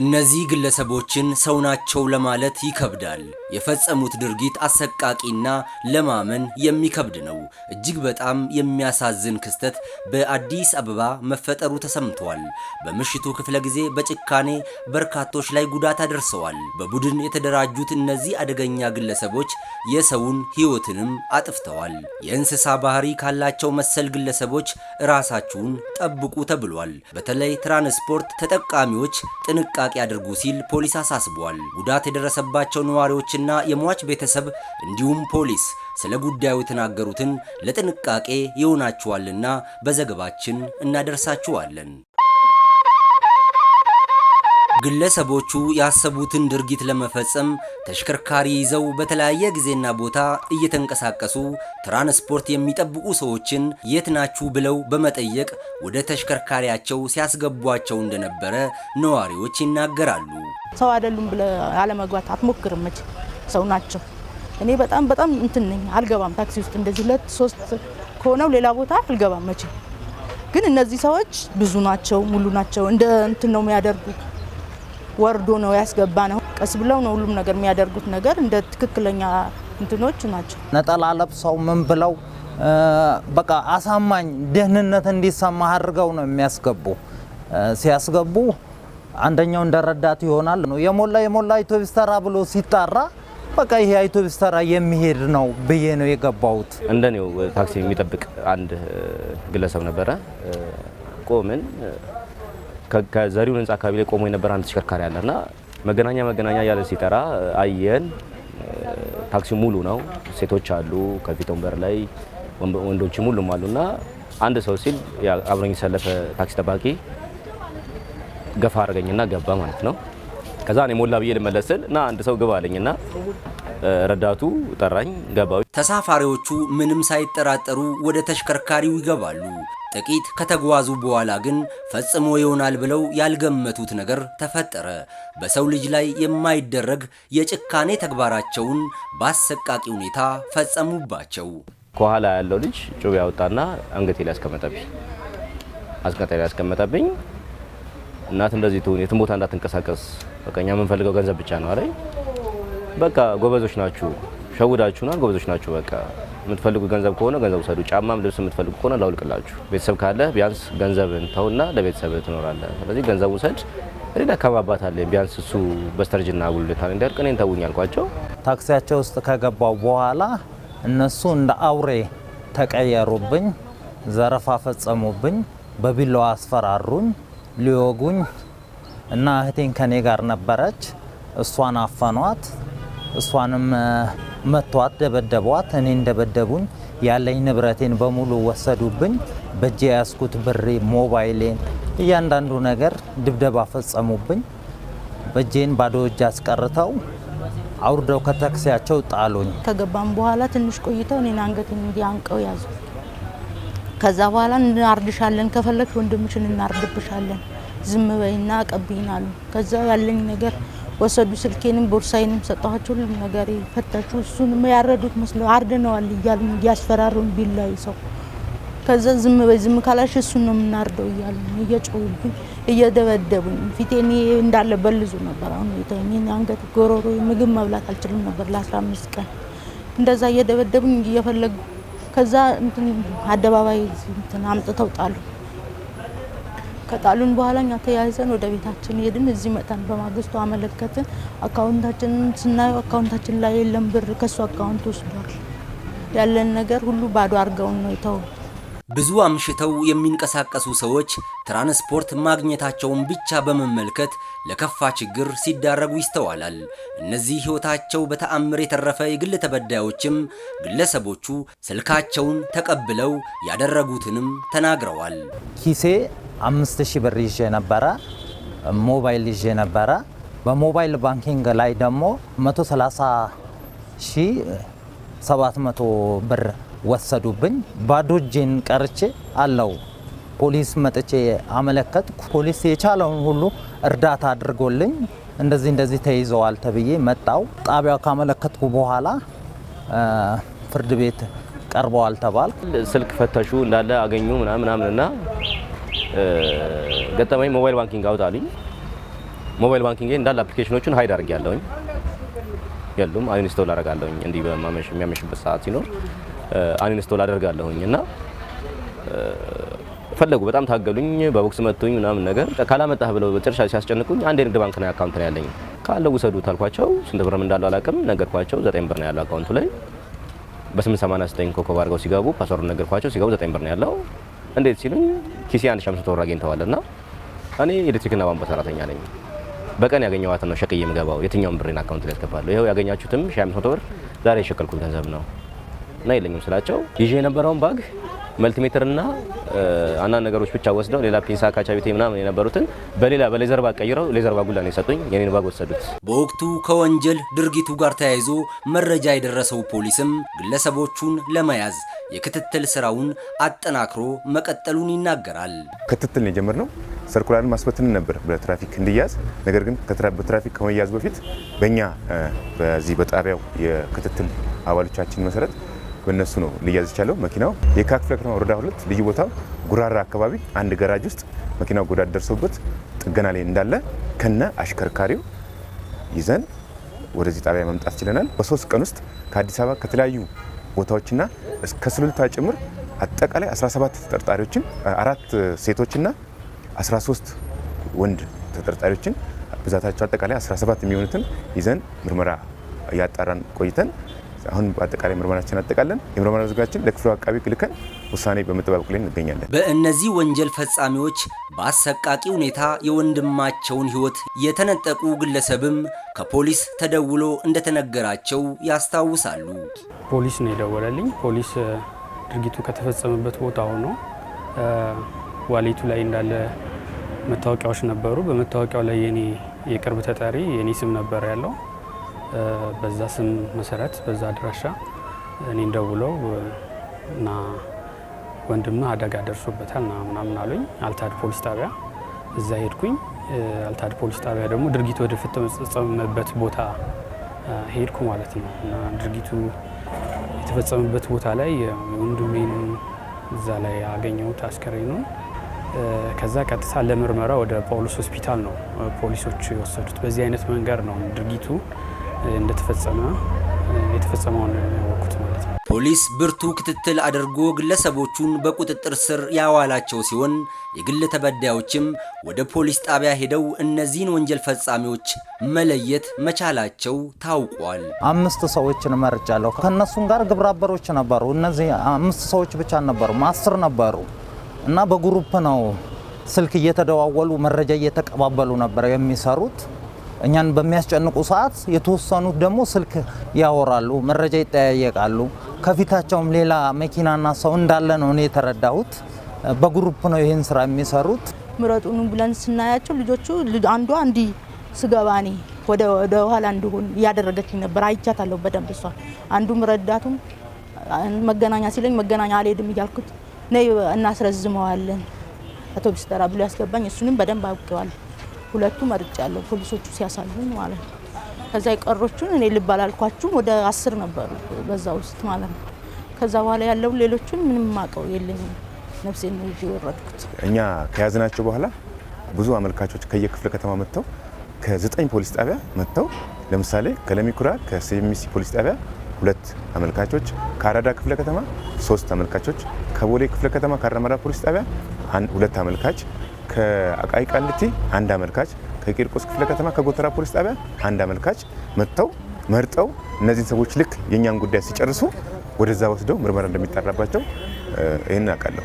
እነዚህ ግለሰቦችን ሰው ናቸው ለማለት ይከብዳል። የፈጸሙት ድርጊት አሰቃቂና ለማመን የሚከብድ ነው። እጅግ በጣም የሚያሳዝን ክስተት በአዲስ አበባ መፈጠሩ ተሰምቷል። በምሽቱ ክፍለ ጊዜ በጭካኔ በርካቶች ላይ ጉዳት አደርሰዋል። በቡድን የተደራጁት እነዚህ አደገኛ ግለሰቦች የሰውን ሕይወትንም አጥፍተዋል። የእንስሳ ባህሪ ካላቸው መሰል ግለሰቦች ራሳችሁን ጠብቁ ተብሏል። በተለይ ትራንስፖርት ተጠቃሚዎች ጥንቃቄ ያድርጉ ሲል ፖሊስ አሳስቧል። ጉዳት የደረሰባቸው ነዋሪዎችና የሟች ቤተሰብ እንዲሁም ፖሊስ ስለ ጉዳዩ የተናገሩትን ለጥንቃቄ ይሆናችኋልና በዘገባችን እናደርሳችኋለን። ግለሰቦቹ ያሰቡትን ድርጊት ለመፈጸም ተሽከርካሪ ይዘው በተለያየ ጊዜና ቦታ እየተንቀሳቀሱ ትራንስፖርት የሚጠብቁ ሰዎችን የት ናችሁ ብለው በመጠየቅ ወደ ተሽከርካሪያቸው ሲያስገቧቸው እንደነበረ ነዋሪዎች ይናገራሉ። ሰው አይደሉም ብለ አለመግባት አትሞክርም እንጂ ሰው ናቸው። እኔ በጣም እንትን ነኝ፣ አልገባም ታክሲ ውስጥ እንደዚህ 2-3 ከሆነው ሌላ ቦታ አልገባም መቼ። ግን እነዚህ ሰዎች ብዙ ናቸው፣ ሙሉ ናቸው። እንደ እንትን ነው የሚያደርጉት፣ ወርዶ ነው ያስገባ ነው። ቀስ ብለው ነው ሁሉም ነገር የሚያደርጉት ነገር እንደ ትክክለኛ እንትኖች ናቸው። ነጠላ ለብሰው ምን ብለው በቃ አሳማኝ ደህንነት እንዲሰማ አድርገው ነው የሚያስገቡ። ሲያስገቡ አንደኛው እንደረዳት ይሆናል ነው የሞላ አውቶቡስ ተራ ብሎ ሲጣራ በቃ ይሄ አውቶቡስ ተራ የሚሄድ ነው ብዬ ነው የገባሁት። እንደኔው ታክሲ የሚጠብቅ አንድ ግለሰብ ነበረ። ቆምን ከዘሪውን ህንጻ አካባቢ ላይ ቆሞ የነበረ አንድ ተሽከርካሪ አለና መገናኛ ያለ ሲጠራ አየን። ታክሲው ሙሉ ነው፣ ሴቶች አሉ ከፊት ወንበር ላይ ወንዶች ሙሉም አሉና አንድ ሰው ሲል አብሮኝ ሰለፈ ታክሲ ጠባቂ ገፋ አረገኝና ገባ ማለት ነው። ከዛ እኔ ሞላ ብዬ ልመለስል እና አንድ ሰው ግባ አለኝና ረዳቱ ጠራኝ፣ ገባው። ተሳፋሪዎቹ ምንም ሳይጠራጠሩ ወደ ተሽከርካሪው ይገባሉ። ጥቂት ከተጓዙ በኋላ ግን ፈጽሞ ይሆናል ብለው ያልገመቱት ነገር ተፈጠረ። በሰው ልጅ ላይ የማይደረግ የጭካኔ ተግባራቸውን በአሰቃቂ ሁኔታ ፈጸሙባቸው። ከኋላ ያለው ልጅ ጩቤ ያወጣና አንገቴ ላይ ያስቀመጠብኝ። እናት እንደዚህ ትሁን፣ የትም ቦታ እንዳትንቀሳቀስ፣ በቃ እኛ የምንፈልገው ገንዘብ ብቻ ነው አለኝ። በቃ ጎበዞች ናችሁ፣ ሸውዳችሁናል፣ ጎበዞች ናችሁ። በቃ የምትፈልጉ ገንዘብ ከሆነ ገንዘብ ውሰዱ፣ ጫማም ልብስ የምትፈልጉ ከሆነ ላውልቅላችሁ። ቤተሰብ ካለ ቢያንስ ገንዘብን ተውና ለቤተሰብ ትኖራለህ። ስለዚህ ገንዘብ ውሰድ፣ እኔ አካባባት አለ ቢያንስ እሱ በስተርጅና ጉልታን እንዲያልቅ እኔን ተውኝ አልኳቸው። ታክሲያቸው ውስጥ ከገባው በኋላ እነሱ እንደ አውሬ ተቀየሩብኝ፣ ዘረፋ ፈጸሙብኝ፣ በቢላዋ አስፈራሩኝ፣ ሊወጉኝ እና እህቴን ከኔ ጋር ነበረች። እሷን አፈኗት፣ እሷንም መቷት፣ ደበደቧት፣ እኔ እንደበደቡኝ ያለኝ ንብረቴን በሙሉ ወሰዱብኝ። በእጄ ያስኩት ብሬ፣ ሞባይሌን፣ እያንዳንዱ ነገር ድብደባ ፈጸሙብኝ። በእጄን ባዶ እጅ አስቀርተው አውርደው ከታክሲያቸው ጣሉኝ። ከገባም በኋላ ትንሽ ቆይተው እኔን አንገቴን እንዲያንቀው ያዙ። ከዛ በኋላ እናርድሻለን፣ ከፈለግሽ ወንድምሽን እናርድብሻለን፣ ዝም በይና ቀብይና አሉ። ከዛ ያለኝ ነገር ወሰዱ። ስልኬንም ቦርሳዬንም ሰጣቸው። ሁሉም ነገር ፈተሹ። እሱንም ያረዱት መስሎ አርደነዋል እያሉ እያስፈራሩን ቢላይ ሰው። ከዛ ዝም በይ፣ ዝም ካላሽ እሱን ነው የምናርደው እያሉ እየጮሁብኝ እየደበደቡኝ ፊቴን እንዳለ በልዙ ነበር። አሁን እኔን አንገት ጎሮሮ ምግብ መብላት አልችልም ነበር ለ15 ቀን እንደዛ እየደበደቡኝ እየፈለጉ ከዛ አደባባይ አምጥተው ጣሉ። ከጣሉን በኋላ እኛ ተያይዘን ወደ ቤታችን ሄድን። እዚህ መጣን። በማግስቱ አመለከትን። አካውንታችንን ስናየው አካውንታችን ላይ የለም ብር፣ ከሱ አካውንት ወስዷል። ያለን ነገር ሁሉ ባዶ አድርገውን ነው የተው። ብዙ አምሽተው የሚንቀሳቀሱ ሰዎች ትራንስፖርት ማግኘታቸውን ብቻ በመመልከት ለከፋ ችግር ሲዳረጉ ይስተዋላል። እነዚህ ሕይወታቸው በተአምር የተረፈ የግል ተበዳዮችም ግለሰቦቹ ስልካቸውን ተቀብለው ያደረጉትንም ተናግረዋል። ኪሴ 5000 ብር ይዤ ነበረ፣ ሞባይል ይዤ ነበረ። በሞባይል ባንኪንግ ላይ ደግሞ 130,700 ብር ወሰዱብኝ። ባዶ እጄን ቀርቼ አለው። ፖሊስ መጥቼ አመለከትኩ። ፖሊስ የቻለውን ሁሉ እርዳታ አድርጎልኝ እንደዚህ ተይዘዋል ተብዬ መጣው። ጣቢያው ካመለከትኩ በኋላ ፍርድ ቤት ቀርበዋል ተባል። ስልክ ፈተሹ እንዳለ አገኙ ምናምንና ገጠመኝ ሞባይል ባንኪንግ አውጣልኝ። ሞባይል ባንኪንግ እንዳለ አፕሊኬሽኖቹን ሃይድ አድርጌያለሁኝ። የሉም አንኢንስቶል አደርጋለሁኝ። እንዲህ የሚያመሽበት ሰዓት ሲኖር አንኢንስቶል አደርጋለሁኝ እና ፈለጉ በጣም ታገሉኝ፣ በቦክስ መቱኝ ምናምን ነገር ካላመጣህ ብለው በጭራሽ ሲያስጨንቁኝ አንድ የንግድ ባንክ ነው አካውንት ነው ያለኝ ካለው ውሰዱት አልኳቸው። ስንት ብርም እንዳለው አላውቅም ነገርኳቸው። 9 ብር ነው ያለው አካውንቱ ላይ በ889 ኮከብ አድርገው ሲገቡ ፓስወርድ ነገርኳቸው። ሲገቡ 9 ብር ነው ያለው። እንዴት ሲሉኝ ኪሴ 1500 ብር አግኝተዋልና እኔ ኤሌክትሪክና ቧንቧ ሰራተኛ ነኝ። በቀን ያገኘዋትን ነው ሸቅዬ የምገባው። የትኛውን ብሬን አካውንት ላይ ያስገባለሁ። ይሄው ያገኛችሁትም 1500 ብር ዛሬ የሸቀልኩት ገንዘብ ነው እና የለኝም ስላቸው ይዤ የነበረውን ባግ መልቲሜትር እና አንዳንድ ነገሮች ብቻ ወስደው ሌላ ፒንሳ ካቻቢቴ ምናምን የነበሩትን በሌላ በሌዘር ባግ ቀይረው ሌዘር ባጉላ ነው የሰጡኝ። የኔን ባግ ወሰዱት። በወቅቱ ከወንጀል ድርጊቱ ጋር ተያይዞ መረጃ የደረሰው ፖሊስም ግለሰቦቹን ለመያዝ የክትትል ስራውን አጠናክሮ መቀጠሉን ይናገራል። ክትትል ነው የጀመርነው። ሰርኩላርን ማስበትን ነበር በትራፊክ እንዲያዝ። ነገር ግን በትራፊክ ከመያዝ በፊት በእኛ በዚህ በጣቢያው የክትትል አባሎቻችን መሰረት በእነሱ ነው ሊያዝ የቻለው። መኪናው የካ ክፍለ ከተማ ወረዳ 2 ልዩ ቦታው ጉራራ አካባቢ አንድ ገራጅ ውስጥ መኪናው ጉዳት ደርሶበት ጥገና ላይ እንዳለ ከነ አሽከርካሪው ይዘን ወደዚህ ጣቢያ መምጣት ችለናል። በ3 ቀን ውስጥ ከአዲስ አበባ ከተለያዩ ቦታዎችና እስከ ሱሉልታ ጭምር አጠቃላይ 17 ተጠርጣሪዎችን 4 ሴቶችና 13 ወንድ ተጠርጣሪዎችን ብዛታቸው አጠቃላይ 17 የሚሆኑትን ይዘን ምርመራ ያጣራን ቆይተን አሁን በአጠቃላይ ምርመራችን አጠቃለን የምርመራ ዝግጅታችን ለክፍሉ አቃቢ ልከን ውሳኔ በመጠባበቅ ላይ እንገኛለን። በእነዚህ ወንጀል ፈጻሚዎች በአሰቃቂ ሁኔታ የወንድማቸውን ሕይወት የተነጠቁ ግለሰብም ከፖሊስ ተደውሎ እንደተነገራቸው ያስታውሳሉ። ፖሊስ ነው የደወለልኝ። ፖሊስ ድርጊቱ ከተፈጸመበት ቦታ ሆኖ ዋሌቱ ላይ እንዳለ መታወቂያዎች ነበሩ። በመታወቂያው ላይ የኔ የቅርብ ተጠሪ የኔ ስም ነበር ያለው። በዛ ስም መሰረት በዛ አድራሻ እኔን ደውለው እና ወንድምህ አደጋ ደርሶበታል ና ምናምን አሉኝ። አልታድ ፖሊስ ጣቢያ እዛ ሄድኩኝ። አልታድ ፖሊስ ጣቢያ ደግሞ ድርጊቱ ወደ ተፈጸመበት ቦታ ሄድኩ ማለት ነው እና ድርጊቱ የተፈጸመበት ቦታ ላይ ወንድሜን እዛ ላይ አገኘሁት አስከሬኑን። ከዛ ቀጥታ ለምርመራ ወደ ጳውሎስ ሆስፒታል ነው ፖሊሶች የወሰዱት። በዚህ አይነት መንገድ ነው ድርጊቱ የተፈጸመውን ያወቁት ማለት ነው። ፖሊስ ብርቱ ክትትል አድርጎ ግለሰቦቹን በቁጥጥር ስር ያዋላቸው ሲሆን የግል ተበዳዮችም ወደ ፖሊስ ጣቢያ ሄደው እነዚህን ወንጀል ፈጻሚዎች መለየት መቻላቸው ታውቋል። 5 ሰዎችን መርጫለሁ። ከነሱም ጋር ግብረ አበሮች ነበሩ። እነዚህ 5 ሰዎች ብቻ ነበሩ፣ 10 ነበሩ እና በግሩፕ ነው ስልክ እየተደዋወሉ መረጃ እየተቀባበሉ ነበር የሚሰሩት። እኛን በሚያስጨንቁ ሰዓት የተወሰኑት ደግሞ ስልክ ያወራሉ፣ መረጃ ይጠያየቃሉ። ከፊታቸውም ሌላ መኪናና ሰው እንዳለ ነው እኔ የተረዳሁት። በግሩፕ ነው ይህን ስራ የሚሰሩት። ምረጡን ብለን ስናያቸው ልጆቹ አንዷ እንዲህ ስገባኔ ወደ ኋላ እንዲሆን እያደረገችኝ ነበር። አይቻታለሁ በደንብ እሷ። አንዱም ረዳቱም መገናኛ ሲለኝ መገናኛ አልሄድም እያልኩት ነይ እናስረዝመዋለን አውቶቡስ ተራ ብሎ ያስገባኝ። እሱንም በደንብ አውቀዋለሁ። 2 መርጫለሁ ፖሊሶቹ ሲያሳዩኝ ማለት ነው። ከዛ የቀሮቹን እኔ ልብ አላልኳችሁም ወደ 10 ነበሩ በዛ ውስጥ ማለት ነው። ከዛ በኋላ ያለው ሌሎቹን ምንም ማቀው የለኝም። ነፍሴን ነው የወረድኩት። እኛ ከያዝናቸው በኋላ ብዙ አመልካቾች ከየክፍለ ከተማ መጥተው ከ9 ፖሊስ ጣቢያ መጥተው ለምሳሌ ከለሚኩራ ከሲኤምሲ ፖሊስ ጣቢያ 2 አመልካቾች፣ ከአራዳ ክፍለ ከተማ 3 አመልካቾች፣ ከቦሌ ክፍለ ከተማ ከአራመራ ፖሊስ ጣቢያ 2 አመልካች፣ ከአቃቂ ቃሊቲ 1 አመልካች፣ ከቂርቆስ ክፍለ ከተማ ከጎተራ ፖሊስ ጣቢያ 1 አመልካች መጥተው መርጠው እነዚህን ሰዎች ልክ የኛን ጉዳይ ሲጨርሱ ወደዛ ወስደው ምርመራ እንደሚጣራባቸው ይሄን አውቃለሁ።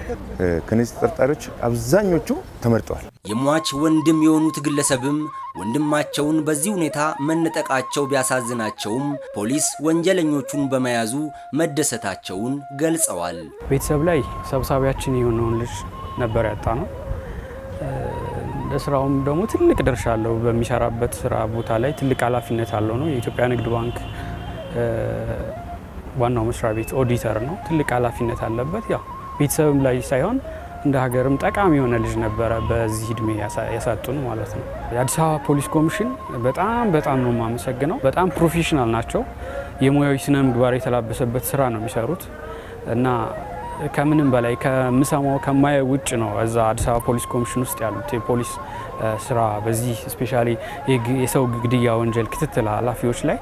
ከነዚህ ተጠርጣሪዎች አብዛኞቹ ተመርጠዋል። የሟች ወንድም የሆኑት ግለሰብም ወንድማቸውን በዚህ ሁኔታ መነጠቃቸው ቢያሳዝናቸውም ፖሊስ ወንጀለኞቹን በመያዙ መደሰታቸውን ገልጸዋል። ቤተሰብ ላይ ሰብሳቢያችን የሆነውን ልጅ ነበር ያጣ ነው። ለስራውም ደግሞ ትልቅ ድርሻ አለው። በሚሰራበት ስራ ቦታ ላይ ትልቅ ኃላፊነት አለው ነው። የኢትዮጵያ ንግድ ባንክ ዋናው መስሪያ ቤት ኦዲተር ነው። ትልቅ ኃላፊነት አለበት። ያው ቤተሰብም ላይ ሳይሆን እንደ ሀገርም ጠቃሚ የሆነ ልጅ ነበረ። በዚህ እድሜ ያሳጡን ማለት ነው። የአዲስ አበባ ፖሊስ ኮሚሽን በጣም ነው የማመሰግነው። በጣም ፕሮፌሽናል ናቸው። የሙያዊ ስነ ምግባር የተላበሰበት ስራ ነው የሚሰሩት እና ከምንም በላይ ከምሰማው ከማየው ውጭ ነው። እዛ አዲስ አበባ ፖሊስ ኮሚሽን ውስጥ ያሉት የፖሊስ ስራ በዚህ ስፔሻሊ የሰው ግድያ ወንጀል ክትትል ኃላፊዎች ላይ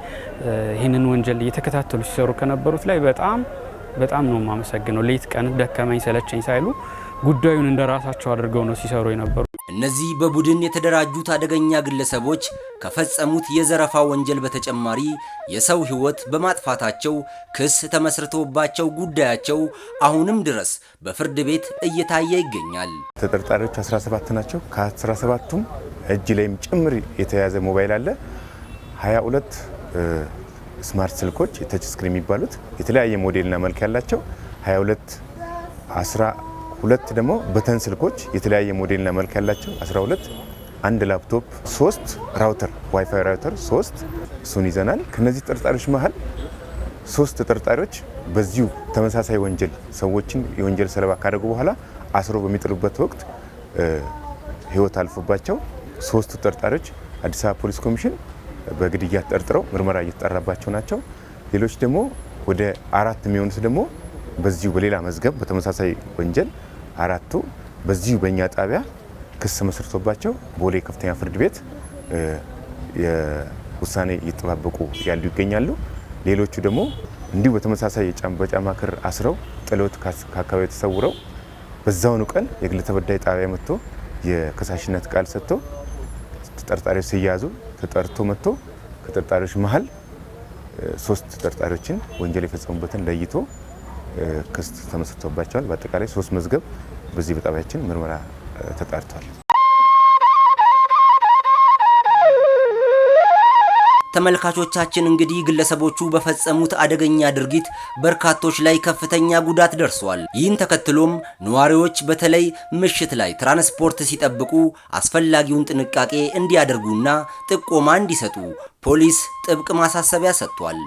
ይህንን ወንጀል እየተከታተሉ ሲሰሩ ከነበሩት ላይ በጣም ነው የማመሰግነው። ሌት ቀን ደከመኝ ሰለቸኝ ሳይሉ ጉዳዩን እንደራሳቸው አድርገው ነው ሲሰሩ የነበሩ። እነዚህ በቡድን የተደራጁት አደገኛ ግለሰቦች ከፈጸሙት የዘረፋ ወንጀል በተጨማሪ የሰው ሕይወት በማጥፋታቸው ክስ ተመስርቶባቸው ጉዳያቸው አሁንም ድረስ በፍርድ ቤት እየታየ ይገኛል። ተጠርጣሪዎች 17 ናቸው። ከ17ቱም እጅ ላይም ጭምር የተያዘ ሞባይል አለ። 22 ስማርት ስልኮች ተች ስክሪን የሚባሉት የተለያየ ሞዴልና መልክ ያላቸው 12 ደግሞ በተን ስልኮች የተለያየ ሞዴልና መልክ ያላቸው 12፣ አንድ ላፕቶፕ፣ 3 ራውተር ዋይፋይ ራውተር 3 እሱን ይዘናል። ከነዚህ ተጠርጣሪዎች መሀል 3 ተጠርጣሪዎች በዚሁ ተመሳሳይ ወንጀል ሰዎችን የወንጀል ሰለባ ካደረጉ በኋላ አስሮ በሚጥሉበት ወቅት ህይወት አልፎባቸው 3 ተጠርጣሪዎች አዲስ አበባ ፖሊስ ኮሚሽን በግድያ ተጠርጥረው ምርመራ እየተጣራባቸው ናቸው። ሌሎች ደግሞ ወደ 4 የሚሆኑት ደግሞ በዚሁ በሌላ መዝገብ በተመሳሳይ ወንጀል 4ቱ በዚሁ በእኛ ጣቢያ ክስ መስርቶባቸው ቦሌ ከፍተኛ ፍርድ ቤት የውሳኔ እየተጠባበቁ ያሉ ይገኛሉ። ሌሎቹ ደግሞ እንዲሁ በተመሳሳይ በጫማ ክር አስረው ጥለውት ከአካባቢ ተሰውረው በዛውኑ ቀን የግል ተበዳይ ጣቢያ መጥቶ የከሳሽነት ቃል ሰጥቶ ተጠርጣሪዎች ሲያዙ ተጠርቶ መጥቶ ከተጠርጣሪዎች መሀል 3 ተጠርጣሪዎችን ወንጀል የፈጸሙበትን ለይቶ ክስ ተመስርቶባቸዋል። በአጠቃላይ 3 መዝገብ በዚህ በጣቢያችን ምርመራ ተጣርቷል። ተመልካቾቻችን እንግዲህ ግለሰቦቹ በፈጸሙት አደገኛ ድርጊት በርካቶች ላይ ከፍተኛ ጉዳት ደርሷል። ይህን ተከትሎም ነዋሪዎች በተለይ ምሽት ላይ ትራንስፖርት ሲጠብቁ አስፈላጊውን ጥንቃቄ እንዲያደርጉና ጥቆማ እንዲሰጡ ፖሊስ ጥብቅ ማሳሰቢያ ሰጥቷል።